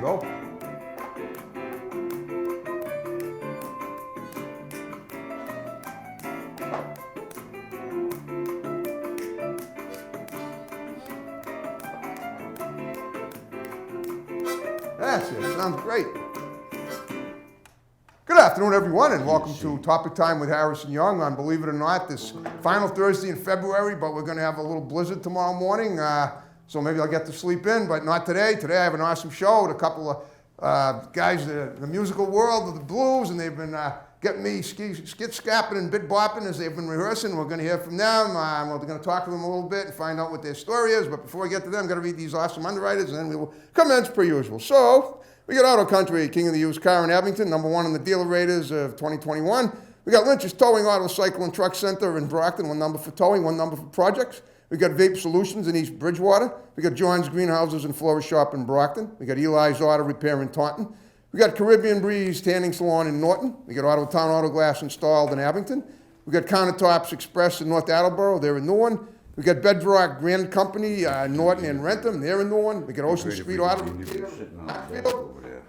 go. That's it. Sounds great. Good afternoon, everyone, and welcome to Topic Time with Harrison Young on, believe it or not, this final Thursday in February, but we're going to have a little blizzard tomorrow morning, so maybe I'll get to sleep in, but not today. Today I have an awesome show with a couple of guys in the musical world of the blues, and they've been getting me skit-scapping and bit-bopping as they've been rehearsing. We're going to hear from them. We're going to talk to them a little bit and find out what their story is, but before we get to them, I'm going to read these awesome underwriters, and then we will commence per usual. So, we got Auto Country, king of the used car in Abington, number one in the dealer raters of 2021. We got Lynch's Towing Auto Cycle and Truck Center in Brockton, one number for towing, one number for projects. We got Vape Solutions in East Bridgewater. We got John's Greenhouses and Florist Shop in Brockton. We got Eli's Auto Repair in Taunton. We got Caribbean Breeze Tanning Salon in Norton. We got Auto Town Auto Glass installed in Abington. We got Countertops Express in North Attleboro. They're in Newark. We got Bedrock Grand Company, Norton and Rentham. They're in Newark. We got Ocean Street Auto.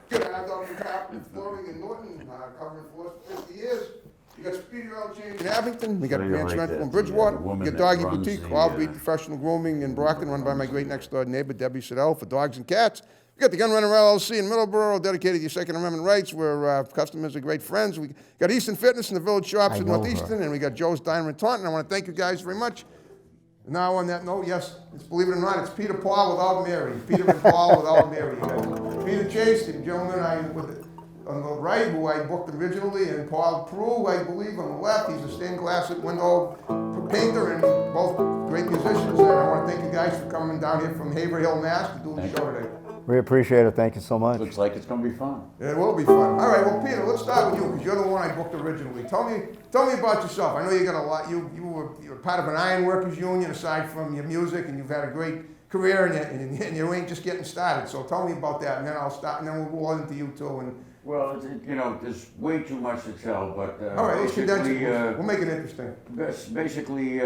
Good, I've done carpet and flooring in Norton, covering for 50 years. We got Speedy Oil Change in Abington. We got Grant's Rental in Bridgewater. We got Doggy Boutique, Wild Beat Professional Grooming in Brockton, run by my great next door neighbor, Debbie Siddell, for dogs and cats. We got the Gun Runner LLC in Middleborough, dedicated to your Second Amendment rights, where customers are great friends. We got Eastern Fitness in the Village Shops in Northeastern, and we got Joe's Diner in Taunton. I want to thank you guys very much. Now on that note, yes, believe it or not, it's Peter Paul without Mary. Peter and Paul without Mary. Peter Chase, the gentleman on the right, who I booked originally, and Paul Prue, I believe, on the left. He's a stained glass window painter, and both great musicians. And I want to thank you guys for coming down here from Haverhill, Mass. to do the show today. We appreciate it. Thank you so much. Looks like it's going to be fun. It will be fun. All right, well, Peter, let's start with you, because you're the one I booked originally. Tell me about yourself. I know you got a lot. You were part of an ironworkers union aside from your music, and you've had a great career, and you ain't just getting started. So tell me about that, and then I'll start, and then we'll go into you too. And well, there's way too much to tell, but all right, we'll make it interesting. Basically,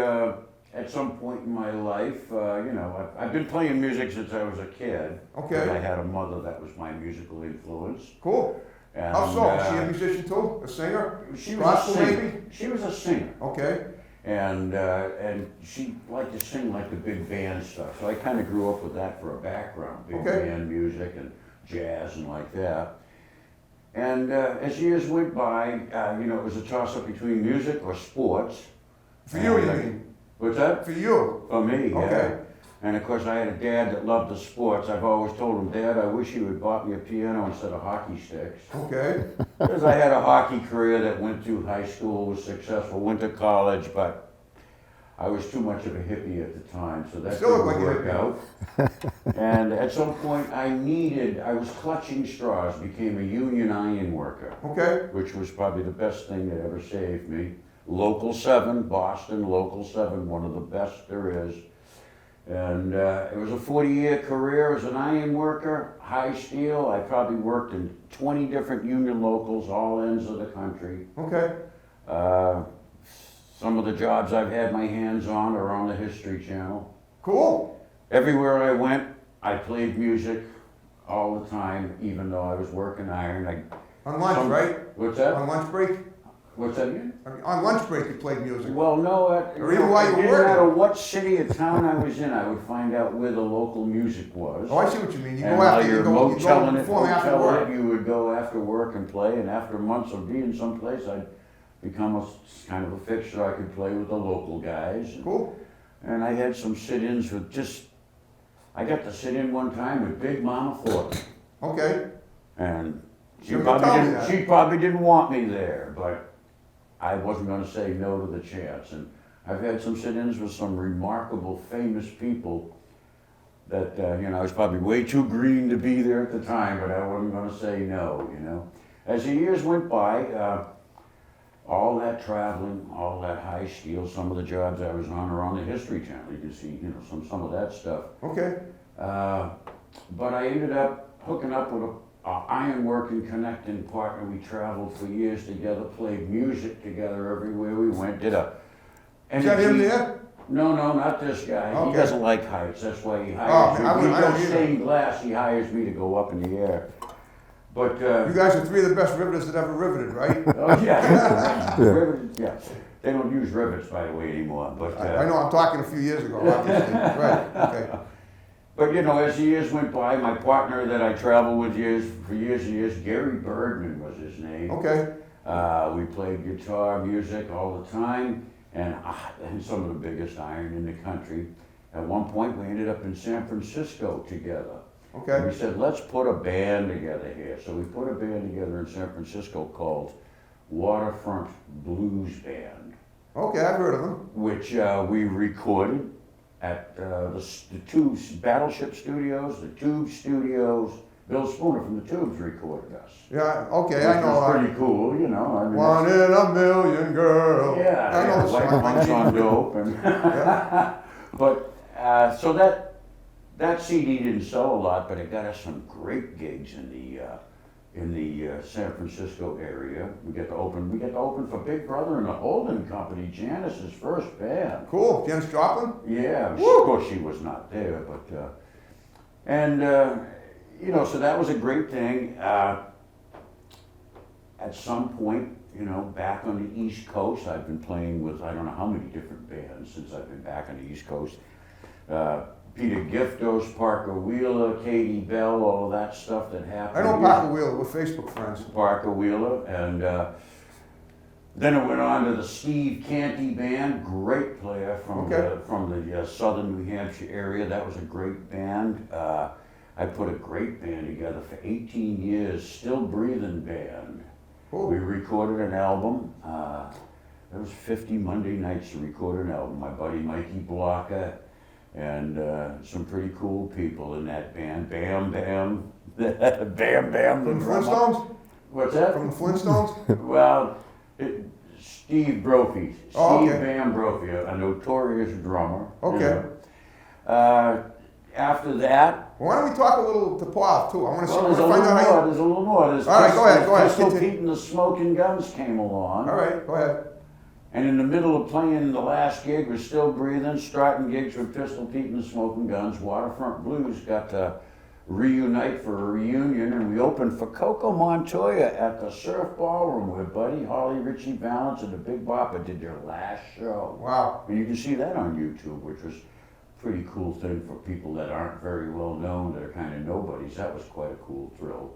at some point in my life, I've been playing music since I was a kid. Okay. I had a mother that was my musical influence. Cool. And, how so? Was she a musician too? A singer? She was a singer. Maybe? She was a singer. Okay. And she liked to sing like the big band stuff. So I kind of grew up with that for a background, big band music and jazz and like that. And as years went by, it was a toss-up between music or sports. For you, you mean? What's that? For you? For me, okay. Yeah. And of course I had a dad that loved the sports. I've always told him, Dad, I wish you had bought me a piano instead of hockey sticks. Okay. Because I had a hockey career that went through high school, was successful, went to college, but I was too much of a hippie at the time, so that didn't work out. And at some point I was clutching straws, became a union iron worker. Okay. Which was probably the best thing that ever saved me. Local 7, Boston, Local 7, one of the best there is. And it was a 40-year career as an iron worker, high steel. I probably worked in 20 different union locals, all ends of the country. Okay. Some of the jobs I've had my hands on are on the History Channel. Cool. Everywhere I went, I played music all the time, even though I was working iron. On lunch, right? What's that? On lunch break? What's that again? On lunch break you played music. Well, no, or even while you were no working. matter what city or town I was in, I would find out where the local music was. Oh, I see what you mean. You and go after you're you go perform after work. You would go after work and play, and after months of being someplace, I'd become kind of a fixture. I could play with the local guys. Cool. And I had some sit-ins with I got to sit in one time with Big Mama Thornton. Okay. And she probably didn't want me there, but I wasn't going to say no to the chance. And I've had some sit-ins with some remarkable, famous people that, I was probably way too green to be there at the time, but I wasn't going to say no, As the years went by, all that traveling, all that high steel, some of the jobs I was on are on the History Channel. You can see, some of that stuff. Okay. But I ended up hooking up with an ironworking connecting partner. We traveled for years together, played music together everywhere we went. Is that him there? No, not this guy. Okay. He doesn't like heights. That's why he hires me. He does stained glass. He hires me to go up in the air. But You guys are three of the best riveters that ever riveted, right? oh yeah, rivet, yeah. They don't use rivets, by the way, anymore. But I know, I'm talking a few years ago, obviously. Right, okay. But you know, as the years went by, my partner that I traveled with for years and years, Gary Bergman was his name. Okay. We played guitar music all the time, and some of the biggest iron in the country. At one point, we ended up in San Francisco together. Okay. And we said, let's put a band together here. So we put a band together in San Francisco called Waterfront Blues Band, Okay, I've heard of them. which we recorded at the Tubes Battleship Studios, the Tube Studios. Bill Spooner from the Tubes recorded us. Yeah, okay, Which I know. was pretty cool, you know. I mean, One in a million, girl. yeah, I know the like song. Punks on Dope. And Yeah. but so that CD didn't sell a lot, but it got us some great gigs in the San Francisco area. We get to open for Big Brother and the Holden Company, Janice's first band. Cool, Janis Joplin? Yeah, Woo! of course she was not there, but you know, so that was a great thing. At some point, you know, back on the East Coast, I've been playing with I don't know how many different bands since I've been back on the East Coast. Peter Giftos, Parker Wheeler, Katie Bell, all of that stuff that happened. I know Parker Wheeler, we're Facebook friends. Parker Wheeler, and then it went on to the Steve Canty Band, great player from the southern New Hampshire area. That was a great band. I put a great band together for 18 years, Still Breathing Band. Cool. We recorded an album. There was 50 Monday nights to record an album. My buddy Mikey Blocker and some pretty cool people in that band. Bam Bam, Bam Bam. From the Flintstones? What's that? From the Flintstones? Well, Steve Brophy, Oh, Steve okay. Van Brophy, a notorious drummer. you Okay. know. After that, Why don't we talk a little to Paul too? I want to well, there's a find little out how more. There's a little more. There's All right, go ahead, Pistol continue. Pete and the Smoking Guns came along. All right, go ahead. And in the middle of playing the last gig, we're still breathing, starting gigs with Pistol Pete and the Smoking Guns. Waterfront Blues got to reunite for a reunion, and we opened for Coco Montoya at the Surf Ballroom where Buddy Holly, Richie Valens, and the Big Bopper did their last show. Wow. And you can see that on YouTube, which was a pretty cool thing for people that aren't very well known, that are kind of nobodies. That was quite a cool thrill.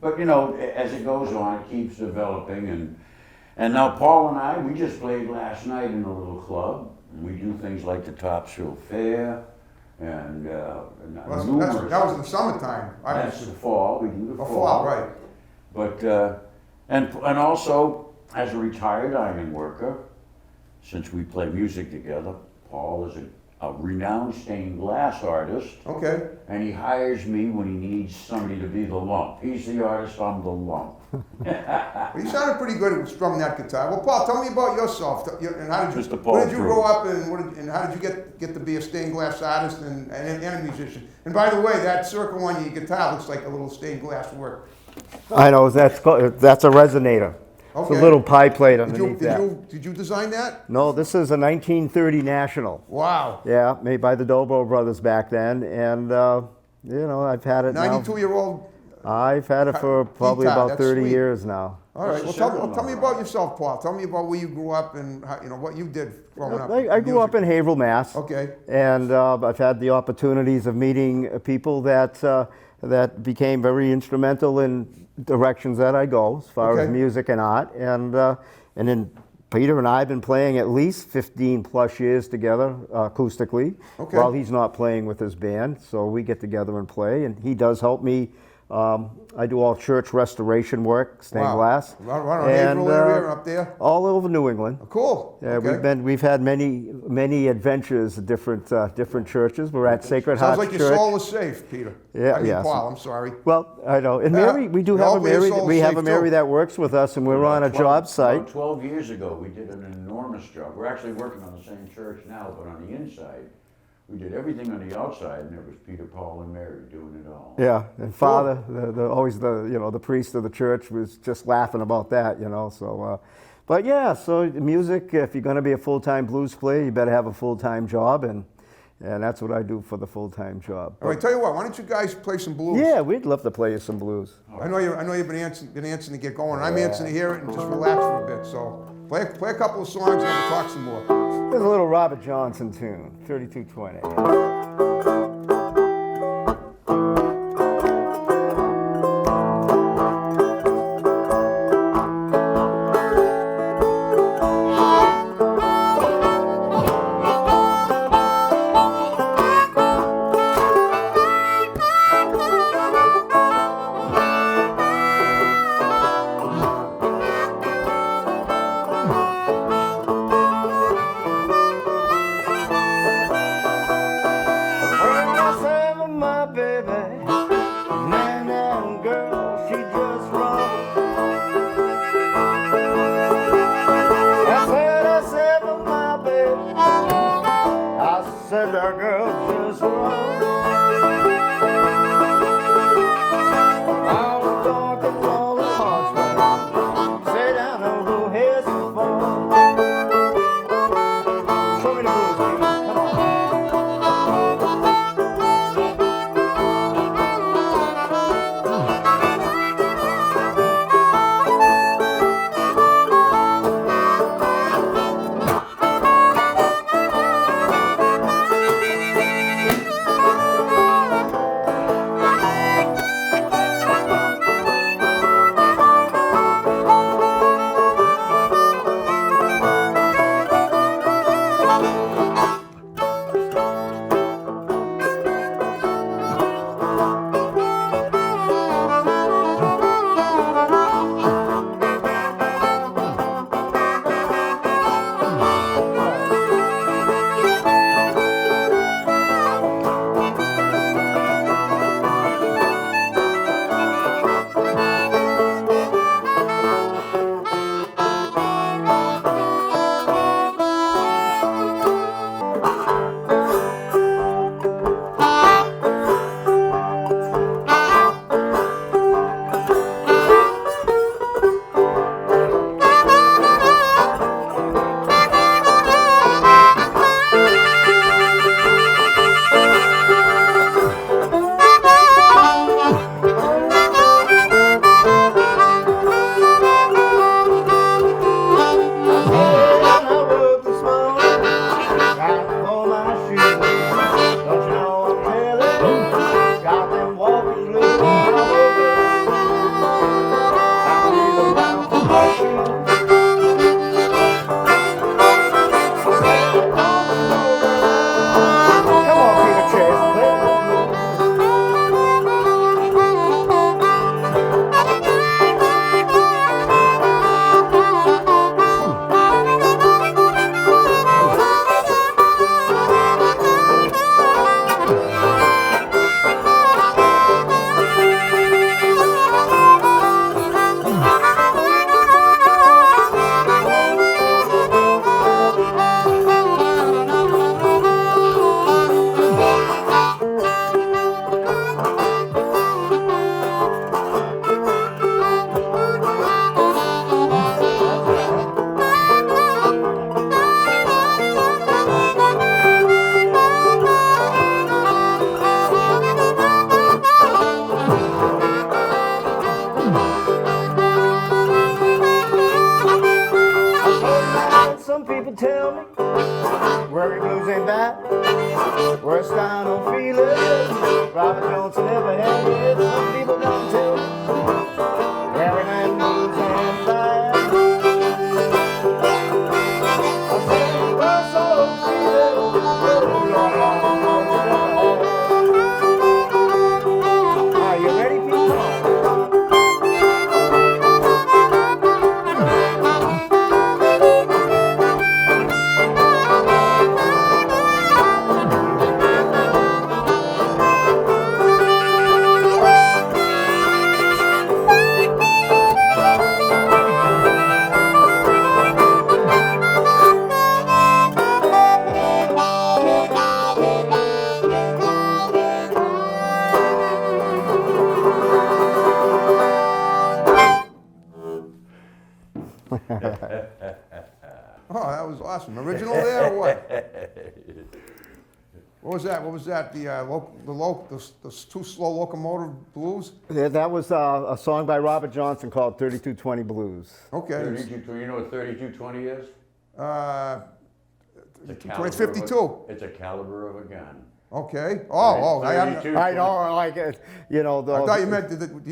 But you know, as it goes on, it keeps developing, and now Paul and I, we just played last night in a little club. And we do things like the Topsfield Fair, and Well, numerous. that was in the summertime, That's obviously. the fall. We do the Oh, fall. fall, right. But and also as a retired iron worker, since we play music together, Paul is a renowned stained glass artist, Okay. and he hires me when he needs somebody to be the lump. He's the artist, I'm the lump. Well, you sounded pretty good at strumming that guitar. Well, Paul, tell me about yourself. And how did you, Mr. Paul where did you Prue. grow up, and how did you get to be a stained glass artist and a musician? And by the way, that circle on your guitar looks like a little stained glass work. I know, that's a resonator. It's Okay. a little pie plate Did underneath that. did you design that? No, this is a 1930 National. Wow. Yeah, made by the Dobro brothers back then, and you know, I've had it now. 92-year-old. I've had it for probably Guitar, about that's 30 sweet. years now. All right. That's Well, a tell me several about yourself, Paul. Tell me about where you grew up and how, what you did growing up. I grew up in Haverhill, Mass. Okay. And I've had the opportunities of meeting people that became very instrumental in directions that I go, as far as Okay. music and art. And then Peter and I have been playing at least 15 plus years together acoustically, Okay. while he's not playing with his band. So we get together and play, and he does help me. I do all church restoration work, stained Wow. glass. Right on Haverhill area up there. All over New England. Cool. Yeah, Okay. we've had many adventures at different churches. We're at Sacred Sounds Heart like Church. your soul is safe, Peter. Yeah, I mean, yes. Paul, I'm sorry. Well, I know. And Yeah, Mary, we do we have all a be a Mary. soul We have safe a Mary too. that works with us, and we're on a job site. About 12 years ago, we did an enormous job. We're actually working on the same church now, but on the inside, we did everything on the outside, and it was Peter, Paul, and Mary doing it all. Yeah, and Father, always the priest of the church was just laughing about that, So, but yeah, so music. If you're going to be a full-time blues player, you better have a full-time job, and and that's what I do for the full-time job. All right, tell you what, why don't you guys play some blues? Yeah, we'd love to play you some blues. I know you've been antsing to get going. I'm antsing to hear it and just relax for a bit. So play a couple of songs and we'll talk some more. Here's a little Robert Johnson tune, 3220. Said that girl just wrong. I was talking all the horseback. Say down and who has the phone. Show me the blues, baby. Come on. Worst I don't feel it. Robert Johnson never had it. Some people don't tell me. Wearing that blues and fire. I said, worst I don't feel it. Are you ready, people? Oh, that was awesome. Original there or what? What was that? What was that? The Too Slow Locomotive Blues? Yeah, that was a song by Robert Johnson called 3220 Blues. Okay. 3220, you know what 3220 is? It's a It's caliber of 52. It's a caliber of a gun. Okay. Oh, I haven't. 32. I know, like, you know, I thought you meant,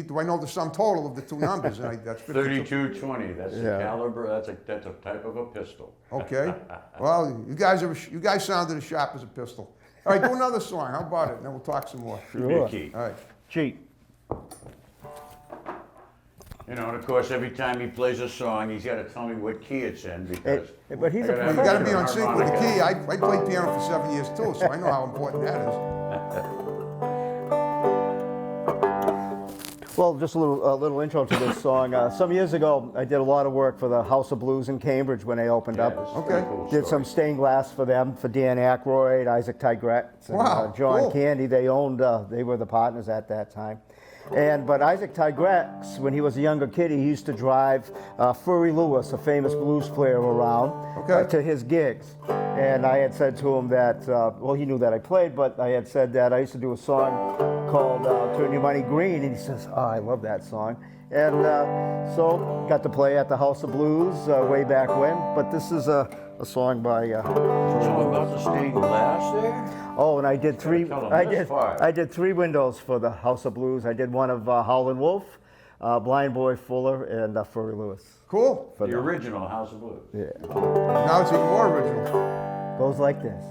do I know the sum total of the two numbers? And that's 52. 3220, that's the Yeah. caliber, that's a type of a pistol. Okay. Well, you guys sounded as sharp as a pistol. All right, do another song. How about it? And then we'll talk some more. Give me a key. All right. cheat. You know, and of course, every time he plays a song, he's got to tell me what key it's in because. But he's a I You gotta got to be on have sync with the harmonica. key. I played piano for 7 years too, so I know how important that is. Well, just a little intro to this song. Some years ago, I did a lot of work for the House of Blues in Cambridge when they opened Yeah, up. it's a Okay. pretty cool Did some story. stained glass for them, for Dan Aykroyd, Isaac Tigretz, and Wow, John cool. Candy. They owned, they were the partners at that time. But Isaac Tigretz, when he was a younger kid, he used to drive Furry Lewis, a famous blues player, around Okay. to his gigs. And I had said to him that, well, he knew that I played, but I had said that I used to do a song called Turn Your Money Green, and he says, oh, I love that song. And so got to play at the House of Blues way back when, but this is a song by So about the stained glass there? oh, and I did three. tell 'em I this did. part. I did 3 windows for the House of Blues. I did one of Howlin' Wolf, Blind Boy Fuller, and Furry Lewis. Cool. For The them. original House of Blues. Yeah, Now it's even more original. goes like this.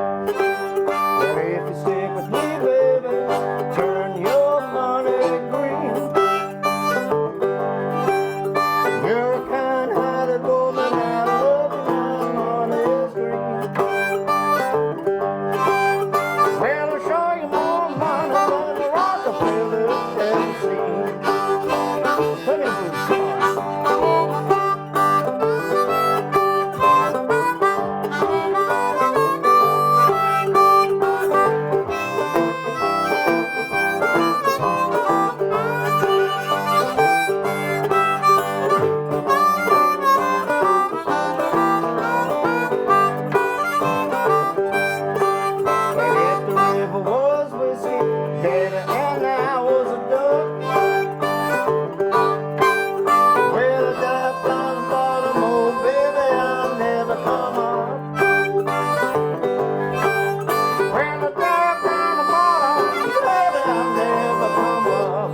But if you stick with me, baby, turn your money green. You're a kind-hearted woman, I love you, my money's green. Well, I'll show you more money than the Rockefellers ever seen. Let me do this. And if the river was whiskey, baby, and I was a duck, well, I dived down the bottom, oh, baby, I'll never come up. Well, I dived down the bottom, baby, I'll never come up.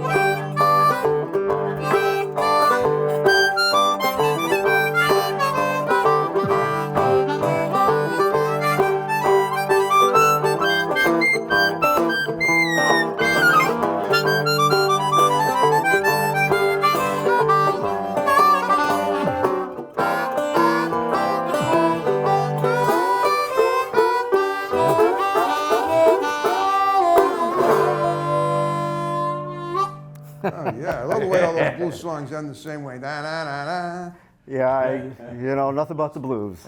Oh, yeah. I love the way all those blues songs end the same way. Da, da, da, da. Yeah, you know, nothing but the blues.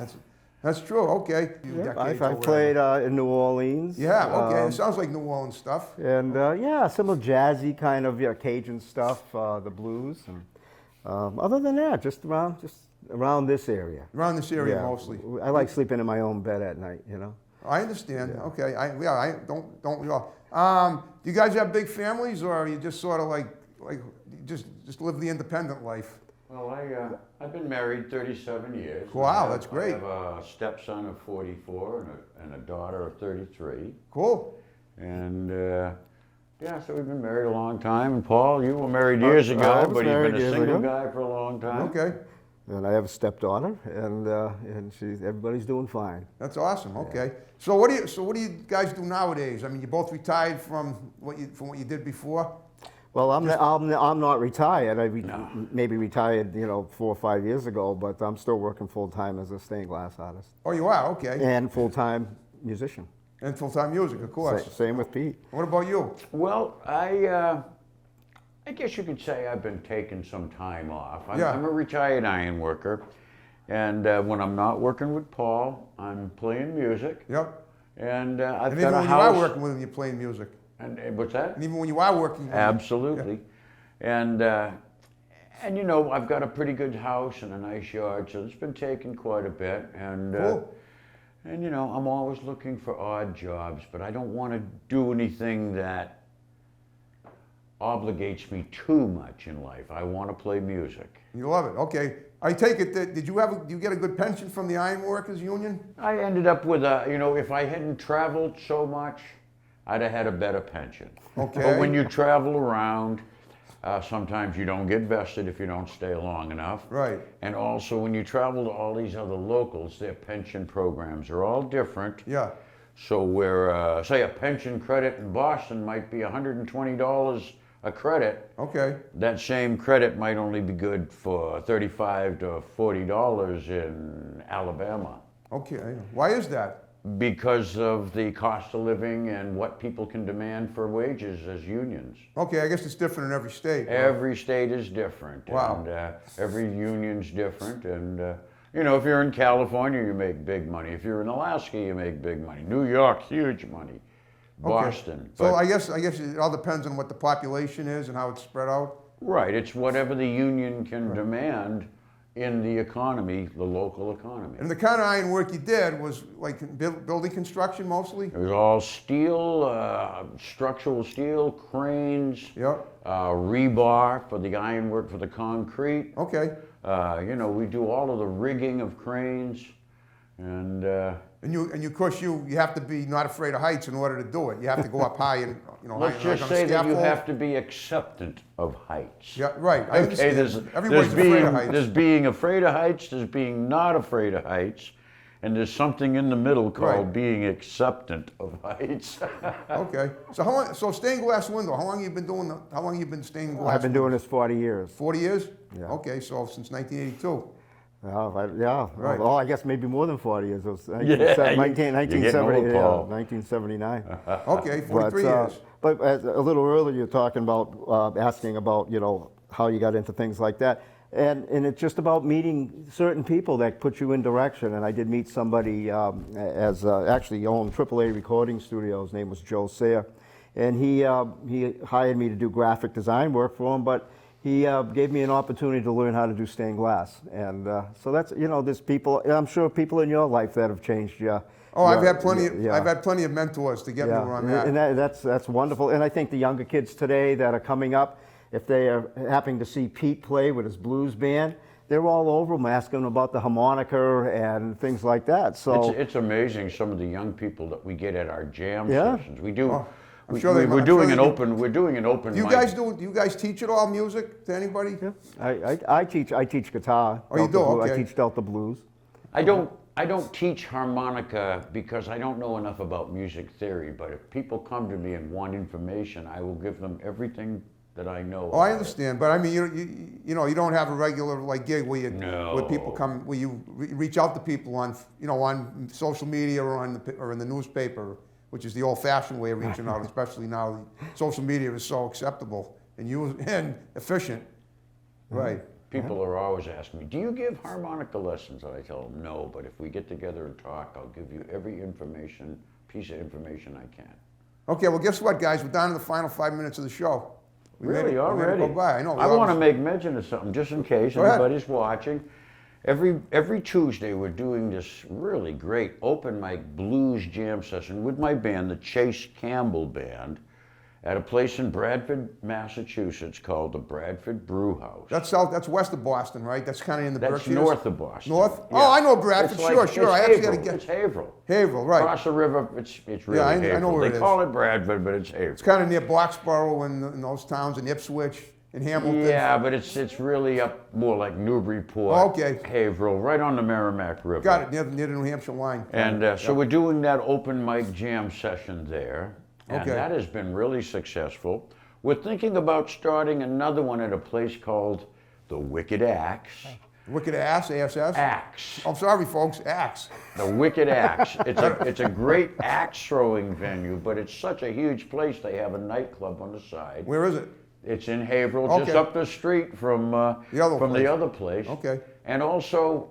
That's true. Okay. I Decades or played whatever. in New Orleans. Yeah, okay. It sounds like New Orleans stuff. And yeah, some of jazzy kind of Cajun stuff, the blues. And other than that, just around this area. Around this area Yeah. mostly. I like sleeping in my own bed at night, you know. I understand. Okay. I don't we all? Do you guys have big families, or are you just sort of like just live the independent life? Well, I've been married 37 years. Wow, that's great. I have a stepson of 44 and a daughter of 33. Cool. And yeah, so we've been married a long time. And Paul, you were married years I ago, was but you've married been a years single ago. guy for a long time. Okay. And I have a stepdaughter, and everybody's doing fine. That's awesome. Okay. So what do you guys do nowadays? I mean, you both retired from what you did before. Well, I'm not retired. No. Maybe retired, 4 or 5 years ago, but I'm still working full time as a stained glass artist Oh, you are. Okay. and full time musician. And full-time music, of course. Same with Pete. What about you? Well, I I guess you could say I've been taking some time off. Yeah. I'm a retired iron worker, and when I'm not working with Paul, I'm playing music. Yep. And I've And got even a when you are house. working with him, you're playing music. And what's that? And even when you are working with him. Absolutely. And you know, I've got a pretty good house and a nice yard, so it's been taking quite a bit. And Cool. and you know, I'm always looking for odd jobs, but I don't want to do anything that obligates me too much in life. I want to play music. You love it. Okay. I take it that, did you get a good pension from the Iron Workers Union? I ended up with a, you know, if I hadn't traveled so much, I'd have had a better pension. Okay. But when you travel around, sometimes you don't get vested if you don't stay long enough. Right. And also when you travel to all these other locals, their pension programs are all different. Yeah. So where, say a pension credit in Boston might be $120 a credit, Okay. that same credit might only be good for $35 to $40 in Alabama. Okay. Why is that? Because of the cost of living and what people can demand for wages as unions. Okay, I guess it's different in every state. right? Every state is different. Wow. And every union's different. And, you know, if you're in California, you make big money. If you're in Alaska, you make big money. New York, huge money. Boston. So but- I guess it all depends on what the population is and how it's spread out. Right, it's whatever the union can demand in the economy, the local economy. And the kind of iron work you did was like building construction mostly? It was all steel, structural steel, cranes, Yep. rebar for the ironwork for the concrete. Okay. You know, we do all of the rigging of cranes, and And of course you have to be not afraid of heights in order to do it. You have to go up high and let's high, just like on a say that you scaffold. have to be acceptant of heights. Yeah, right. I Okay, understand. there's Everybody's being, afraid of heights. there's being afraid of heights, there's being not afraid of heights, and there's something in the middle called Right. being acceptant of heights. Okay. So how long? So stained glass window. How long you been doing? How long you been stained glass? I've been doing this 40 years. 40 years. Yeah. Okay. So since 1982. Yeah. Right. Well, I guess maybe more than 40 years. It was you're getting 1970, old, Paul. 1979. Okay. 43 years. But a little earlier, you're talking about asking about how you got into things like that, and it's just about meeting certain people that put you in direction. And I did meet somebody actually owned AAA recording studio. His name was Joe Sayre, and he hired me to do graphic design work for him, but he gave me an opportunity to learn how to do stained glass. And so that's, there's people, I'm sure people in your life that have changed you. Oh, I've had plenty. Yeah. I've had plenty of mentors to get me where I'm at. And that's wonderful. And I think the younger kids today that are coming up, if they are happening to see Pete play with his blues band, they're all over him asking about the harmonica and things like that. So It's amazing some of the young people that we get at our jam Yeah. sessions. We do. Oh, I'm sure they- we're I'm doing sure an they do. open. We're doing an open. Do you mic. guys do? Do you guys teach at all music to anybody? I teach guitar. Oh, you Delta do? Blues. Okay. I teach Delta Blues. I don't teach harmonica because I don't know enough about music theory. But if people come to me and want information, I will give them everything that I know. Oh, I about it. understand, but I mean, you don't have a regular like gig where you No. where people come where you reach out to people on on social media or or in the newspaper, which is the old-fashioned way of reaching out, especially now. Social media is so acceptable and efficient, right? People are always asking me, "Do you give harmonica lessons?" And I tell them, "No, but if we get together and talk, I'll give you every piece of information I can." Okay, well, guess what, guys? We're down to the final 5 minutes of the show. We made Really, it- we made it already? go by. I know. I want to make mention of something just in case Go ahead. anybody's watching. Every Tuesday we're doing this really great open mic blues jam session with my band, the Chase Campbell Band, at a place in Bradford, Massachusetts called the Bradford Brew House. That's west of Boston, right? That's kind of in the That's Berkshires. north of Boston. North? Yeah. Oh, I know Bradford. It's like- Sure. it's I actually got to Haverhill. get It's Haverhill. Haverhill, right? Across the river, it's really I Haverhill. know where it They is. call it Bradford, but it's Haverhill. It's kind of near Bloxborough and those towns, and Ipswich and Hamilton. Yeah, but it's really up more like Newburyport, Oh, okay. Haverhill, right on the Merrimack River. Got it, near the New Hampshire line. And so we're doing that open mic jam session there, and Okay. that has been really successful. We're thinking about starting another one at a place called the Wicked Axe. Wicked Ass, ASS. Axe. I'm sorry, folks, Axe. The Wicked Axe. It's a great axe throwing venue, but it's such a huge place. They have a nightclub on the side. Where is it? It's in Haverhill, just Okay. up the street from The other place. the other place. Okay. And also,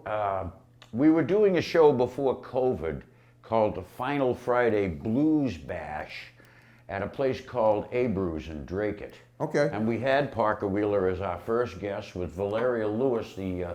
we were doing a show before COVID called the Final Friday Blues Bash at a place called Abreu's in Drake. Okay. And we had Parker Wheeler as our first guest with Valeria Lewis, the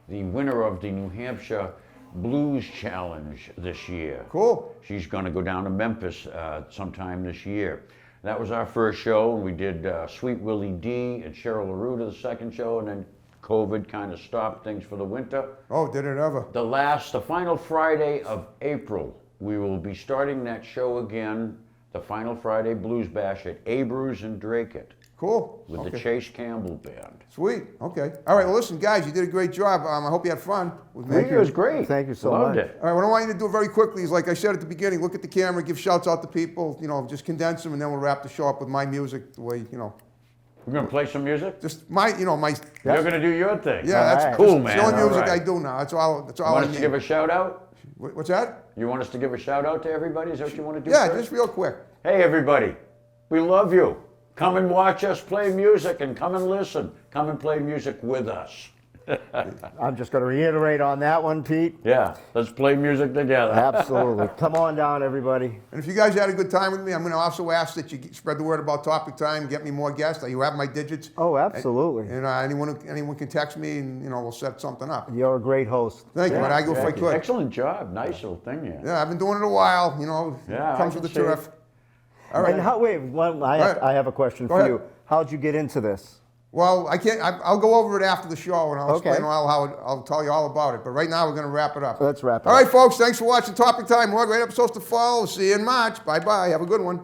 winner of the New Hampshire Blues Challenge this year. Cool. She's going to go down to Memphis sometime this year. That was our first show, and we did Sweet Willie D and Cheryl LaRue to the second show, and then COVID kind of stopped things for the winter. Oh, did it ever? The final Friday of April, we will be starting that show again, the Final Friday Blues Bash at Abreu's in Drake Cool. with Okay. the Chase Campbell Band. Sweet. Okay. All right. Well, listen, guys, you did a great job. I hope you had fun with me. It was great. Thank you so Loved much. it. All right, what I want you to do very quickly is, like I said at the beginning, look at the camera, give shouts out to people, just condense them, and then we'll wrap the show up with my music, the way, We're going to play some music? just my, my, You're going to do your thing. yeah, that's All right. Cool, It's man. the only All music right. I do now. That's all You I want us to need. give a shout out? What's that? You want us to give a shout out to everybody? Is that what you want to do? Yeah, first? just real quick. Hey, everybody. We love you. Come and watch us play music and come and listen. Come and play music with us. I'm just going to reiterate on that one, Pete. Yeah, let's play music together. Absolutely. Come on down, everybody. And if you guys had a good time with me, I'm going to also ask that you spread the word about Topic Time, get me more guests. You have my digits. Oh, absolutely. And anyone can text me, and we'll set something up. You're a great host. Thank you, but I go if I Thank you. could. Excellent job. Nice little thing, yeah. Yeah, I've been doing it a while. Yeah, I comes can with the see it. turf. All right. And I have a question Go for ahead. you. How'd you get into this? Well, I can't. I'll go over it after the show, and I'll Okay. explain I'll tell you all about it. But right now, we're going to wrap it up. Let's wrap it All up. right, folks. Thanks for watching Topic Time. More great episodes to follow. See you in March. Bye bye. Have a good one.